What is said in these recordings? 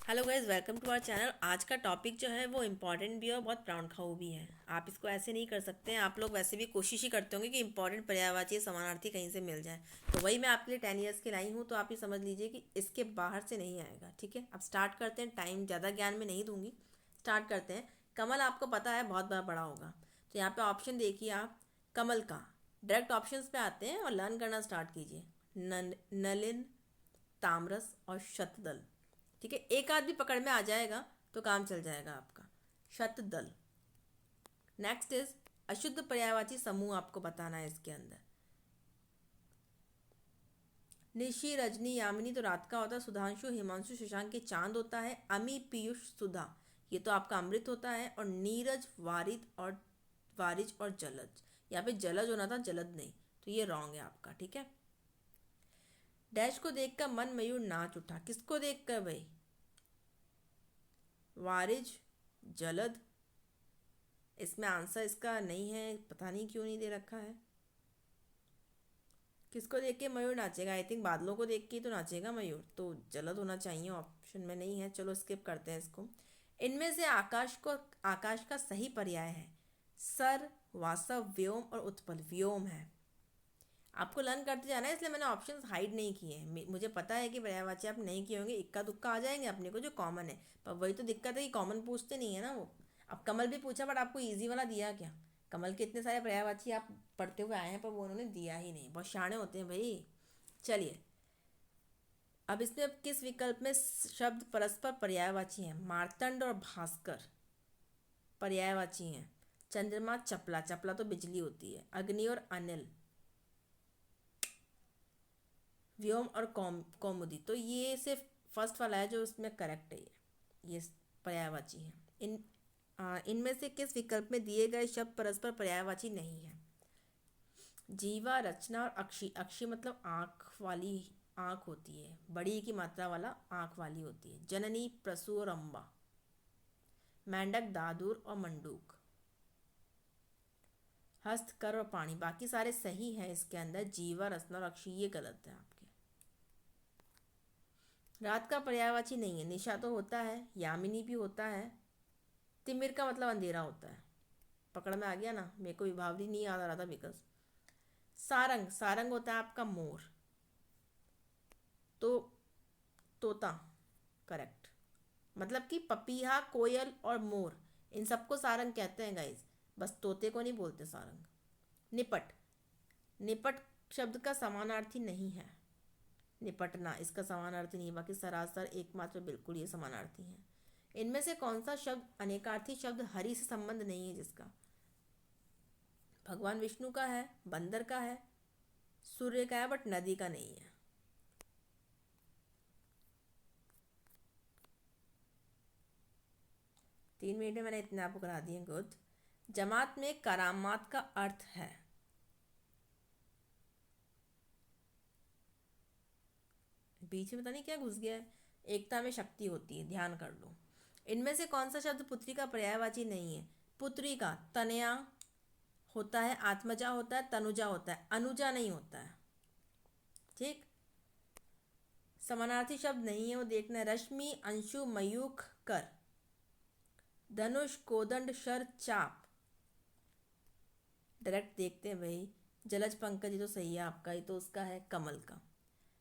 Hello guys, welcome to our channel. आज का topic जो है वो इम्पॉर्टेंट भी है और बहुत प्राउड खाऊ भी है। आप इसको ऐसे नहीं कर सकते हैं। आप लोग वैसे भी कोशिश ही करते होंगे कि इंपॉर्टेंट पर्यायवाची समानार्थी कहीं से मिल जाए, तो वही मैं आपके लिए 10 ईयर्स की लाई हूँ। तो आप ये समझ लीजिए कि इसके बाहर से नहीं आएगा। ठीक है, अब स्टार्ट करते हैं। टाइम ज़्यादा ज्ञान में नहीं दूंगी, स्टार्ट करते हैं। कमल आपको पता है बहुत बड़ा बड़ा होगा, तो यहाँ पे ऑप्शन देखिए आप। कमल का डायरेक्ट ऑप्शंस पे आते हैं और लर्न करना स्टार्ट कीजिए। नलिन, ताम्रस और शतदल। ठीक है, एक आदमी पकड़ में आ जाएगा तो काम चल जाएगा आपका। शतदल। नेक्स्ट इज अशुद्ध पर्यायवाची समूह, आपको बताना है इसके अंदर। निशी, रजनी, यामिनी तो रात का होता है। सुधांशु, हिमांशु, शशांक के चांद होता है। अमी, पीयूष, सुधा ये तो आपका अमृत होता है। और नीरज, वारिज और जलज। यहाँ पे जलज होना था, जलद नहीं, तो ये रॉन्ग है आपका। ठीक है। डैश को देखकर मन मयूर नाच उठा। किसको देखकर भाई? वारिज, जलद। इसमें आंसर इसका नहीं है, पता नहीं क्यों नहीं दे रखा है। किसको देख के मयूर नाचेगा? आई थिंक बादलों को देख के ही तो नाचेगा मयूर, तो जलद होना चाहिए, ऑप्शन में नहीं है। चलो स्किप करते हैं इसको। इनमें से आकाश का सही पर्याय है सर, वासव, व्योम और उत्पल। व्योम है। आपको लर्न करते जाना है, इसलिए मैंने ऑप्शंस हाइड नहीं किए हैं। मुझे पता है कि पर्यायवाची आप नहीं किए होंगे, इक्का दुक्का आ जाएंगे अपने को जो कॉमन है, पर वही तो दिक्कत है कि कॉमन पूछते नहीं है ना वो। अब कमल भी पूछा, बट आपको इजी वाला दिया क्या? कमल के इतने सारे पर्यायवाची आप पढ़ते हुए आए हैं, पर वो उन्होंने दिया ही नहीं। बहुत शाणे होते हैं भाई। चलिए, अब इसमें किस विकल्प में शब्द परस्पर पर्यायवाची हैं? मार्तंड और भास्कर पर्यायवाची हैं। चंद्रमा, चपला, चपला तो बिजली होती है। अग्नि और अनिल, व्योम और कौमुदी, तो ये सिर्फ फर्स्ट वाला है जो इसमें करेक्ट है। ये पर्यायवाची है। इनमें से किस विकल्प में दिए गए शब्द परस्पर पर्यायवाची नहीं है? जीवा, रचना और अक्षी। अक्षी मतलब आँख वाली, आँख होती है, बड़ी की मात्रा वाला आँख वाली होती है। जननी, प्रसू और अम्बा। मेंढक, दादुर और मंडूक। हस्त, कर और पानी, बाकी सारे सही हैं इसके अंदर। जीवा, रचना और अक्षी ये गलत है आपके। रात का पर्यायवाची नहीं है। निशा तो होता है, यामिनी भी होता है। तिमिर का मतलब अंधेरा होता है। पकड़ में आ गया ना? मेरे को विभावरी नहीं याद आ रहा था बिकॉज। सारंग, सारंग होता है आपका मोर। तो तोता करेक्ट। मतलब कि पपीहा, कोयल और मोर, इन सबको सारंग कहते हैं गाइज, बस तोते को नहीं बोलते सारंग। निपट, निपट शब्द का समानार्थी नहीं है। निपटना इसका समानार्थी नहीं है, बाकी सरासर, एकमात्र, बिल्कुल ये समानार्थी है। इनमें से कौन सा शब्द अनेकार्थी शब्द हरि से संबंध नहीं है जिसका? भगवान विष्णु का है, बंदर का है, सूर्य का है, बट नदी का नहीं है। 3 मिनट में मैंने इतने आपको करा दिए। गुड। जमात में करामात का अर्थ है। बीच में पता नहीं क्या घुस गया है। एकता में शक्ति होती है, ध्यान कर लो। इनमें से कौन सा शब्द पुत्री का पर्यायवाची नहीं है? पुत्री का तनया होता है, आत्मजा होता है, तनुजा होता है, अनुजा नहीं होता है। ठीक। समानार्थी शब्द नहीं है, वो देखना है। रश्मि, अंशु, मयूख, कर। धनुष, कोदंड, शर, चाप। डायरेक्ट देखते हैं भाई। जलज, पंकज ये तो सही है आपका, ये तो उसका है कमल का।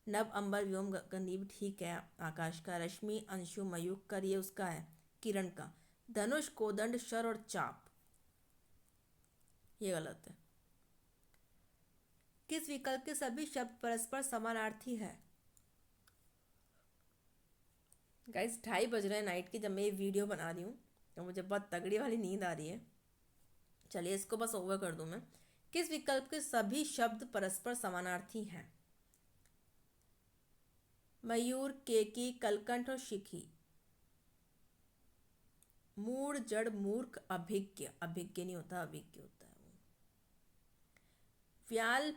नभ, अंबर, व्योम, गंधीव ठीक है आकाश का। रश्मि, अंशु, मयूख, कर ये उसका है किरण का। धनुष, कोदंड, शर और चाप ये गलत है। किस विकल्प के सभी शब्द परस्पर समानार्थी है? गाइस 2:30 बज रहे हैं नाइट के जब मैं ये वीडियो बना रही हूँ, तो मुझे बहुत तगड़ी वाली नींद आ रही है। चलिए इसको बस ओवर कर दूं मैं। किस विकल्प के सभी शब्द परस्पर समानार्थी हैं? मयूर, केकी, कलकंठ और शिखी। मूड, जड़, मूर्ख, अभिज्ञ। अभिज्ञ नहीं होता, अभिज्ञ होता है वो। व्याल,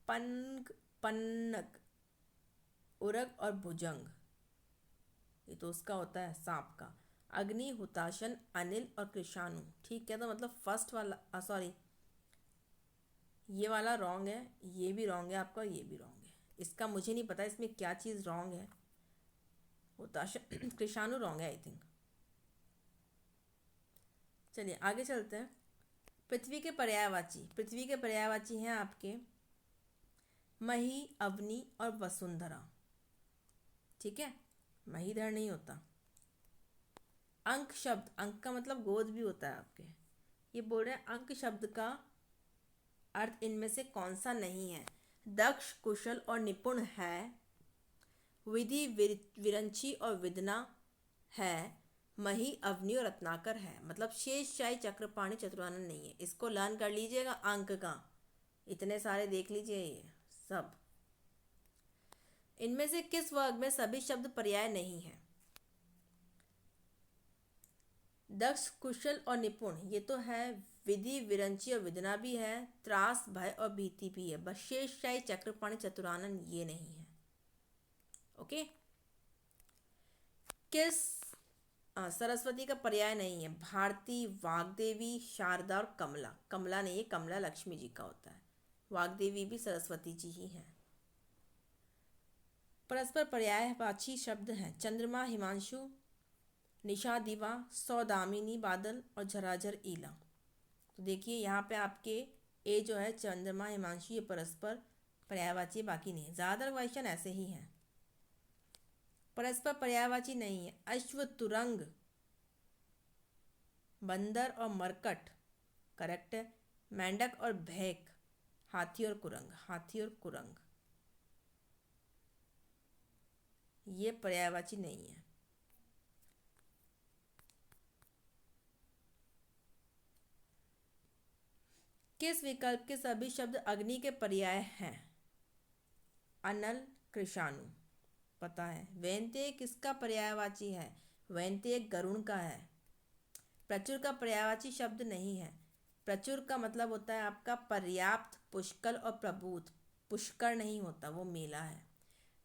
पन्ग, पन्नग, उरग और भुजंग ये तो उसका होता है सांप का। अग्नि, हुताशन, अनिल और कृषाणु ठीक है। तो मतलब फर्स्ट वाला सॉरी, ये वाला रॉन्ग है, ये भी रॉन्ग है आपका, ये भी रॉन्ग है। इसका मुझे नहीं पता इसमें क्या चीज़ रॉन्ग है, कृषाणु रॉन्ग है आई थिंक। चलिए आगे चलते हैं। पृथ्वी के पर्यायवाची हैं आपके मही, अवनी और वसुंधरा। ठीक है, महीधर नहीं होता। अंक शब्द, अंक का मतलब गोद भी होता है आपके। ये बोल रहे हैं अंक शब्द का अर्थ इनमें से कौन सा नहीं है। दक्ष, कुशल और निपुण है। विधि, विरंची और विदना है। मही, अवनी और रत्नाकर है। मतलब शेष, शाही, चक्रपाणी, चतुरानन नहीं है। इसको लर्न कर लीजिएगा अंक का, इतने सारे देख लीजिए ये सब। इनमें से किस वर्ग में सभी शब्द पर्याय नहीं है। दक्ष, कुशल और निपुण ये तो है। विधि, विरंची और विदना भी है। त्रास, भय और भीति भी है। बस शेष, शाही, चक्रपाणी, चतुरानन ये नहीं है। ओके। किस सरस्वती का पर्याय नहीं है। भारती, वाग्देवी, शारदा और कमला। कमला नहीं है, कमला लक्ष्मी जी का होता है। वाग्देवी भी सरस्वती जी ही हैं। परस्पर पर्यायवाची शब्द हैं चंद्रमा, हिमांशु, निशा, दिवा, सौदामिनी, बादल और झराझर, ईला। तो देखिए यहाँ पे आपके ए जो है चंद्रमा, हिमांशु, ये परस्पर पर्यायवाची, बाकी नहीं। ज़्यादातर क्वेश्चन ऐसे ही हैं। परस्पर पर्यायवाची नहीं है अश्व, तुरंग, बंदर और मरकट करेक्ट है। मेंढक और भैक, हाथी और कुरंग ये पर्यायवाची नहीं है। किस विकल्प के सभी शब्द अग्नि के पर्याय हैं। अनल, कृषाणु पता है। वैंते किसका पर्यायवाची है। वैंते गरुण का है। प्रचुर का पर्यायवाची शब्द नहीं है। प्रचुर का मतलब होता है आपका पर्याप्त, पुष्कल और प्रभूत। पुष्कर नहीं होता, वो मेला है।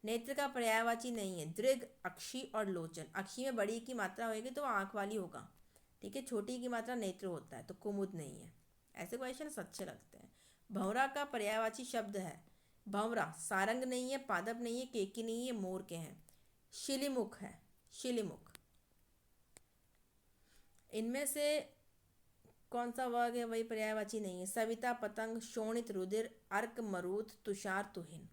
नेत्र का पर्यायवाची नहीं है। दृग, अक्षी और लोचन। अक्षी में बड़ी की मात्रा होगी तो आंख वाली होगा, ठीक है। छोटी की मात्रा नेत्र होता है, तो कुमुद नहीं है। ऐसे क्वेश्चन अच्छे लगते हैं। भंवरा का पर्यायवाची शब्द है। भंवरा सारंग नहीं है, पादप नहीं है, केकी नहीं है, मोर के हैं। शिलीमुख है, शिलीमुख। इनमें से कौन सा वर्ग है वही पर्यायवाची नहीं है। सविता, पतंग, शोणित, रुधिर, अर्क, मरुत, तुषार, तुहिन।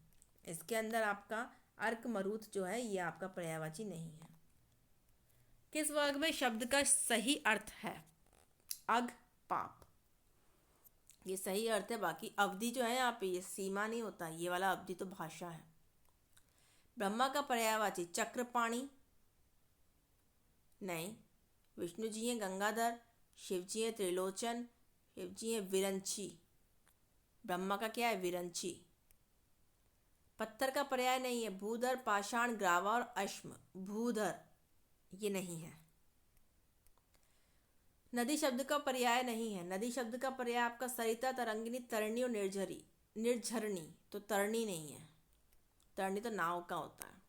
इसके अंदर आपका अर्क, मरुत जो है ये आपका पर्यायवाची नहीं है। किस वर्ग में शब्द का सही अर्थ है। अग, पाप ये सही अर्थ है। बाकी अवधि जो है यहाँ पे ये सीमा नहीं होता, ये वाला अवधि तो भाषा है। ब्रह्मा का पर्यायवाची चक्रपाणी नहीं। विष्णु जी हैं गंगाधर, शिव जी हैं त्रिलोचन, शिव जी हैं विरंची। ब्रह्मा का क्या है, विरंची। पत्थर का पर्याय नहीं है। भूधर, पाषाण, ग्रावा और अश्म। भूधर ये नहीं है। नदी शब्द का पर्याय नहीं है। नदी शब्द का पर्याय आपका सरिता, तरंगिनी, तरणी और निर्झरणी। तो तरणी नहीं है। तरणी तो नाव का होता है।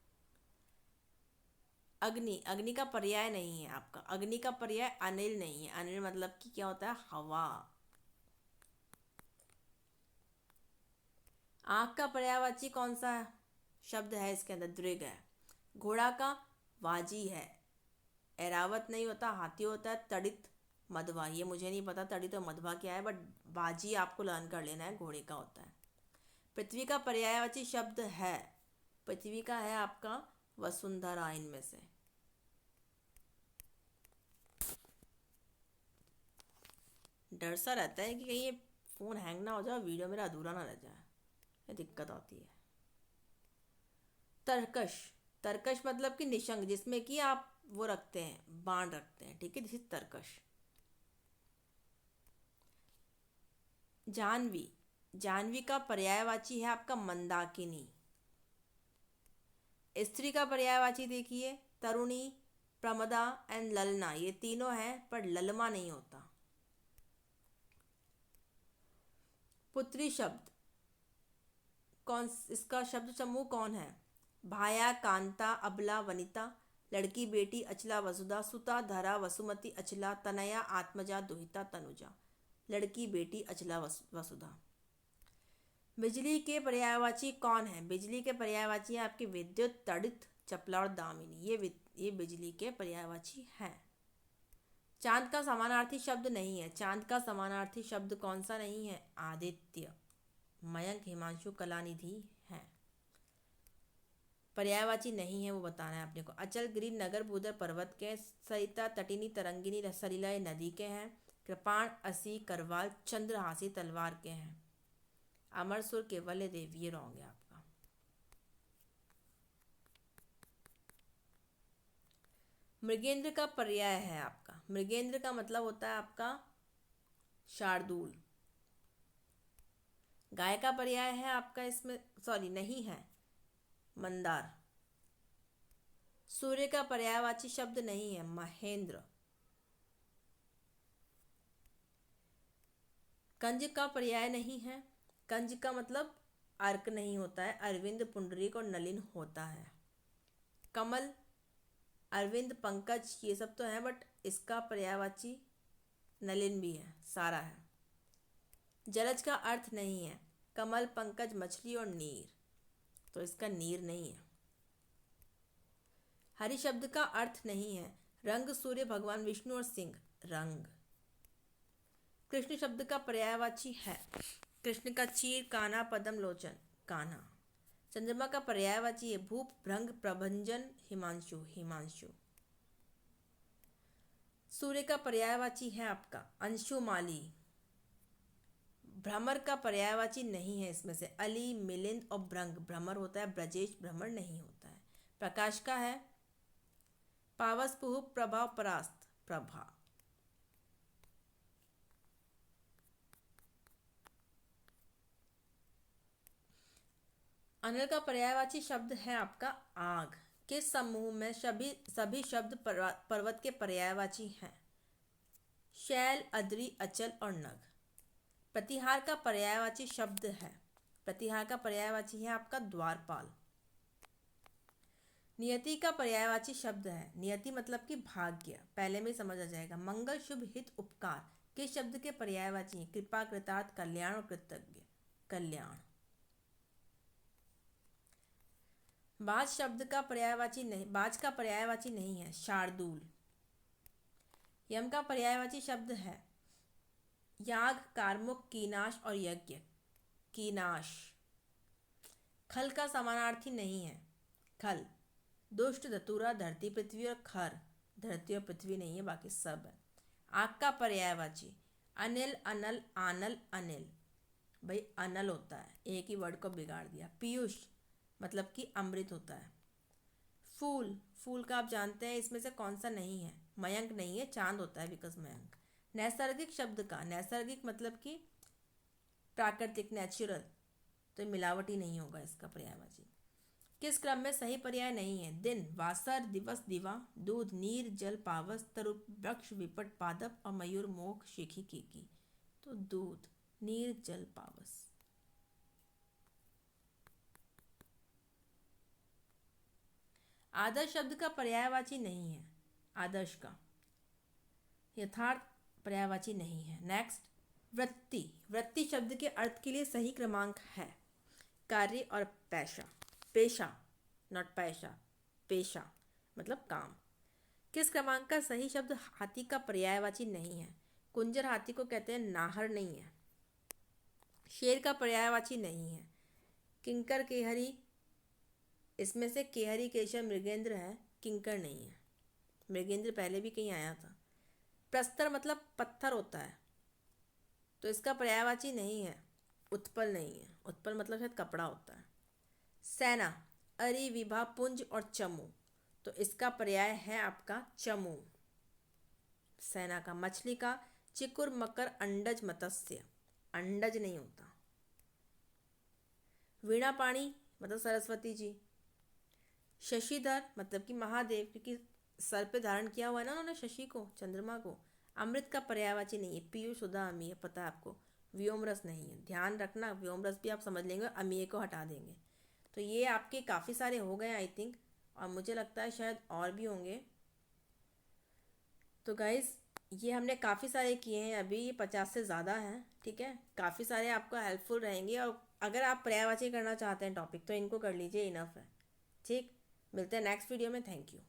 अग्नि, अग्नि का पर्याय नहीं है आपका। अग्नि का पर्याय अनिल नहीं है। अनिल मतलब कि क्या होता है, हवा। आंख का पर्यायवाची कौन सा शब्द है इसके अंदर, दृग है। घोड़ा का वाजी है। एरावत नहीं होता, हाथी होता है। तड़ित, मधवा ये मुझे नहीं पता तड़ित और मधवा क्या है, बट बाजी आपको लर्न कर लेना है, घोड़े का होता है। पृथ्वी का पर्यायवाची शब्द है। पृथ्वी का है आपका वसुंधरा। इनमें से डर सा रहता है कि कहीं ये फ़ोन हैंग ना हो जाए, वीडियो मेरा अधूरा ना रह जाए, ये दिक्कत आती है। तर्कश, तर्कश मतलब कि निशंक, जिसमें कि आप वो रखते हैं, बाण रखते हैं, ठीक है, दिस तर्कश। जानवी, जानवी का पर्यायवाची है आपका मंदाकिनी। स्त्री का पर्यायवाची देखिए तरुणी, प्रमदा एंड ललना, ये तीनों हैं, पर ललमा नहीं होता। पुत्री शब्द कौन, इसका शब्द समूह कौन है। भाया, कांता, अबला, वनिता, लड़की, बेटी, अचला, वसुधा, सुता, धरा, वसुमती, अचला, तनया, आत्मजा, दुहिता, तनुजा। लड़की, बेटी, अचला, वसुधा। बिजली के पर्यायवाची कौन है। बिजली के पर्यायवाची है आपकी विद्युत, तड़ित, चपला और दामिनी। ये ये बिजली के पर्यायवाची हैं। चांद का समानार्थी शब्द नहीं है। चांद का समानार्थी शब्द कौन सा नहीं है? आदित्य। मयंक, हिमांशु, कलानिधि हैं। पर्यायवाची नहीं है वो बताना है अपने को। अचल, गिरि, नगर, भूधर पर्वत के, सरिता, तटिनी, तरंगिनी, सलिला ये नदी के हैं। कृपाण, असी, करवाल, चंद्रहासी तलवार के हैं। अमरसुर, केवल्य देव ये रॉन्ग है आपका। मृगेंद्र का पर्याय है आपका, मृगेंद्र का मतलब होता है आपका शार्दूल। गाय का पर्याय है आपका इसमें, सॉरी नहीं है, मंदार। सूर्य का पर्यायवाची शब्द नहीं है, महेंद्र। कंज का पर्याय नहीं है। कंज का मतलब अर्क नहीं होता है, अरविंद, पुंडरीक और नलिन होता है। कमल, अरविंद, पंकज ये सब तो है, बट इसका पर्यायवाची नलिन भी है, सारा है। जलज का अर्थ नहीं है। कमल, पंकज, मछली और नीर, तो इसका नीर नहीं है। हरि शब्द का अर्थ नहीं है। रंग, सूर्य, भगवान विष्णु और सिंह, रंग। कृष्ण शब्द का पर्यायवाची है। कृष्ण का चीर, कान्हा, पद्म लोचन, कान्हा। चंद्रमा का पर्यायवाची है भूप, भृंग, प्रभंजन, हिमांशु, हिमांशु। सूर्य का पर्यायवाची है आपका अंशुमाली। भ्रमर का पर्यायवाची नहीं है इसमें से, अली, मिलिंद और भ्रंग। भ्रमर होता है ब्रजेश, भ्रमर नहीं होता है। प्रकाश का है पावस, पुहु, प्रभा, परास्त, प्रभा। अनिल का पर्यायवाची शब्द है आपका आग। किस समूह में सभी शब्द पर्वत के पर्यायवाची हैं? शैल, अद्रि, अचल और नग। प्रतिहार का पर्यायवाची शब्द है, प्रतिहार का पर्यायवाची है आपका द्वारपाल। नियति का पर्यायवाची शब्द है, नियति मतलब कि भाग्य, पहले में समझ आ जाएगा। मंगल, शुभ, हित, उपकार किस शब्द के पर्यायवाची हैं? कृपा, कृतार्थ, कल्याण और कृतज्ञ, कल्याण। बाज शब्द का पर्यायवाची नहीं, बाज का पर्यायवाची नहीं है, शार्दूल। यम का पर्यायवाची शब्द है याग, कार्मुक, कीनाश और यज्ञ, कीनाश। खल का समानार्थी नहीं है, खल। दुष्ट, धतूरा, धरती, पृथ्वी और खर, धरती और पृथ्वी नहीं है, बाकी सब है। आग का पर्यायवाची अनिल, अनल, आनल, अनिल। भाई अनल होता है, एक ही वर्ड को बिगाड़ दिया। पीयूष मतलब कि अमृत होता है। फूल, फूल का आप जानते हैं इसमें से कौन सा नहीं है? मयंक नहीं है, चांद होता है, बिकॉज मयंक। नैसर्गिक शब्द का, नैसर्गिक मतलब कि प्राकृतिक, नेचुरल, तो मिलावटी नहीं होगा इसका पर्यायवाची। किस क्रम में सही पर्याय नहीं है? दिन, वासर, दिवस, दिवा, दूध, नीर, जल, पावस, तरु, वृक्ष, विपट, पादप और मयूर, मोख, शिखी, कीकी। तो दूध, नीर, जल, पावस। आदर्श शब्द का पर्यायवाची नहीं है, आदर्श का। यथार्थ पर्यायवाची नहीं है। नेक्स्ट, वृत्ति। वृत्ति शब्द के अर्थ के लिए सही क्रमांक है कार्य और पेशा, पेशा नॉट पैसा, पेशा मतलब काम। किस क्रमांक का सही शब्द हाथी का पर्यायवाची नहीं है? कुंजर हाथी को कहते हैं, नाहर नहीं है। शेर का पर्यायवाची नहीं है। किंकर, केहरी, इसमें से केहरी, केशर, मृगेंद्र है, किंकर नहीं है। मृगेंद्र पहले भी कहीं आया था। प्रस्तर मतलब पत्थर होता है, तो इसका पर्यायवाची नहीं है, उत्पल नहीं है। उत्पल मतलब शायद कपड़ा होता है। सेना, अरि, विभा, पुंज और चमू, तो इसका पर्याय है आपका चमू, सेना का। मछली का चिकुर, मकर, अंडज, मत्स्य, अंडज नहीं होता। वीणा पाणी मतलब सरस्वती जी। शशिधर मतलब कि महादेव, क्योंकि सर पे धारण किया हुआ है ना उन्होंने शशि को, चंद्रमा को। अमृत का पर्यायवाची नहीं है, पीयूष, सुधा, अमीय, पता है आपको। व्योमरस नहीं है, ध्यान रखना, व्योमरस भी आप समझ लेंगे, अमीय को हटा देंगे। तो ये आपके काफ़ी सारे हो गए आई थिंक, और मुझे लगता है शायद और भी होंगे। तो गाइज़ ये हमने काफ़ी सारे किए हैं अभी, ये 50 से ज़्यादा हैं, ठीक है। काफ़ी सारे आपको हेल्पफुल रहेंगे, और अगर आप पर्यायवाची करना चाहते हैं टॉपिक तो इनको कर लीजिए, इनफ है, ठीक। मिलते हैं नेक्स्ट वीडियो में, थैंक यू।